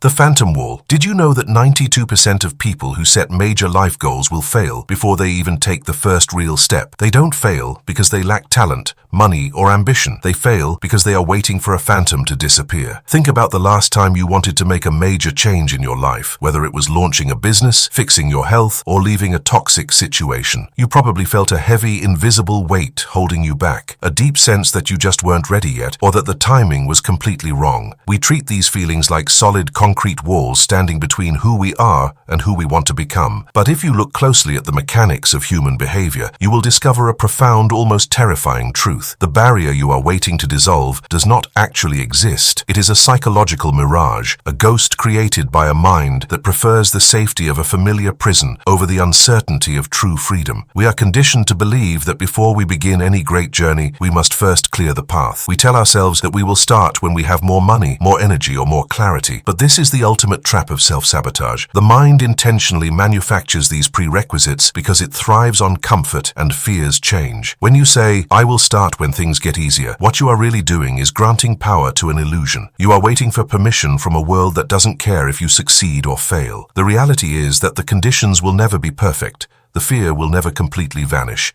The phantom wall. Did you know that 92% of people who set major life goals will fail before they even take the first real step? They don't fail because they lack talent, money, or ambition. They fail because they are waiting for a phantom to disappear. Think about the last time you wanted to make a major change in your life, whether it was launching a business, fixing your health, or leaving a toxic situation. You probably felt a heavy, invisible weight holding you back, a deep sense that you just weren't ready yet, or that the timing was completely wrong. We treat these feelings like solid concrete walls standing between who we are and who we want to become. But if you look closely at the mechanics of human behavior, you will discover a profound, almost terrifying truth. The barrier you are waiting to dissolve does not actually exist. It is a psychological mirage, a ghost created by a mind that prefers the safety of a familiar prison over the uncertainty of true freedom. We are conditioned to believe that before we begin any great journey, we must first clear the path. We tell ourselves that we will start when we have more money, more energy, or more clarity. But this is the ultimate trap of self-sabotage. The mind intentionally manufactures these prerequisites because it thrives on comfort and fears change. When you say, "I will start when things get easier," what you are really doing is granting power to an illusion. You are waiting for permission from a world that doesn't care if you succeed or fail. The reality is that the conditions will never be perfect, the fear will never completely vanish,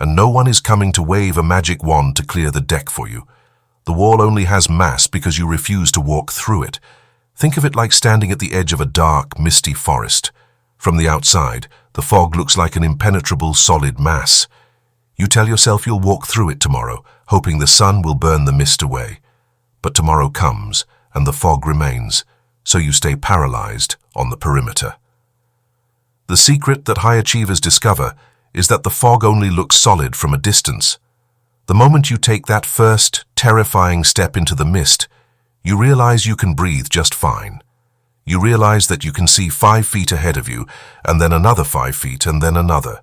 and no one is coming to wave a magic wand to clear the deck for you. The wall only has mass because you refuse to walk through it. Think of it like standing at the edge of a dark, misty forest. From the outside, the fog looks like an impenetrable, solid mass. You tell yourself you'll walk through it tomorrow, hoping the sun will burn the mist away. But tomorrow comes, and the fog remains, so you stay paralyzed on the perimeter. The secret that high achievers discover is that the fog only looks solid from a distance. The moment you take that first, terrifying step into the mist, you realize you can breathe just fine. You realize that you can see 5 feet ahead of you, and then another 5 feet, and then another.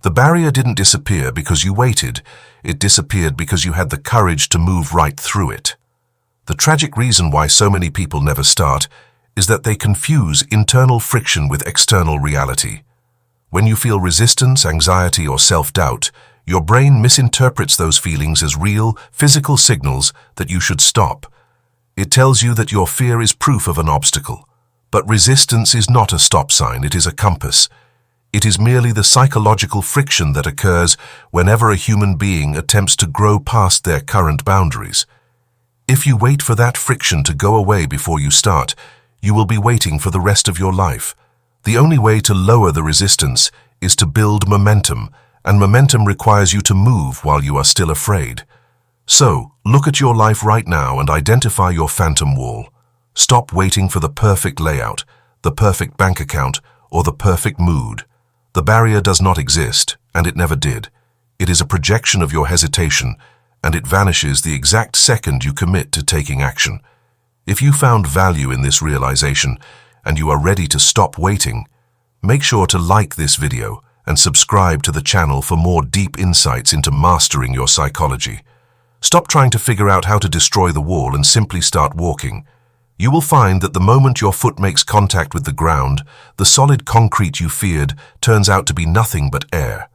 The barrier didn't disappear because you waited. It disappeared because you had the courage to move right through it. The tragic reason why so many people never start is that they confuse internal friction with external reality. When you feel resistance, anxiety, or self-doubt, your brain misinterprets those feelings as real, physical signals that you should stop. It tells you that your fear is proof of an obstacle. But resistance is not a stop sign, it is a compass. It is merely the psychological friction that occurs whenever a human being attempts to grow past their current boundaries. If you wait for that friction to go away before you start, you will be waiting for the rest of your life. The only way to lower the resistance is to build momentum, and momentum requires you to move while you are still afraid. So, look at your life right now and identify your phantom wall. Stop waiting for the perfect layout, the perfect bank account, or the perfect mood. The barrier does not exist, and it never did. It is a projection of your hesitation, and it vanishes the exact second you commit to taking action. If you found value in this realization, and you are ready to stop waiting, make sure to like this video and subscribe to the channel for more deep insights into mastering your psychology. Stop trying to figure out how to destroy the wall and simply start walking. You will find that the moment your foot makes contact with the ground, the solid concrete you feared turns out to be nothing but air.